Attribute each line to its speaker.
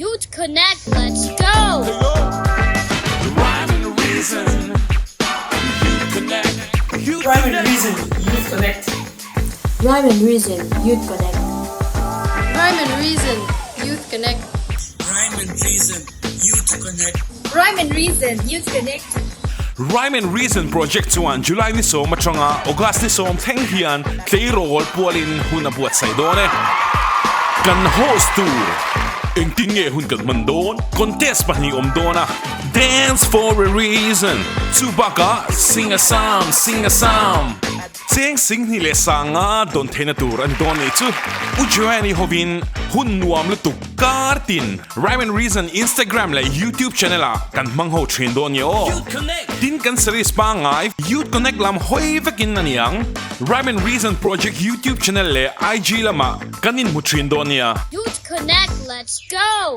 Speaker 1: Youth Connect, let's go!
Speaker 2: Rhyme and reason. Youth Connect. Youth
Speaker 3: Rhyme and
Speaker 2: Connect.
Speaker 3: Reason, Youth Connect.
Speaker 4: Rhyme and Reason, Youth Connect.
Speaker 1: Rhyme and Reason, Youth Connect.
Speaker 3: Rhyme and Reason, Youth Connect.
Speaker 4: Rhyme and Reason, Youth Connect.
Speaker 2: Rhyme and Reason Project 1 July ni som matronga August ni som theng hian klei rol pualin huna buat saidone kan host tour engtinge hun kan mandon contest pahni omdona dance for a reason Chubaka sing a song sing ni le sanga don thena tur an don ni chu ujuani hobin hun nuam lu tu kartin Rhyme and Reason Instagram la YouTube channel a kan mangho train don yo din kan series pa ngai Youth Connect lam hoi vakin naniang Rhyme and Reason Project YouTube channel le IG lama kanin mu train don ya
Speaker 1: Youth Connect, let's go!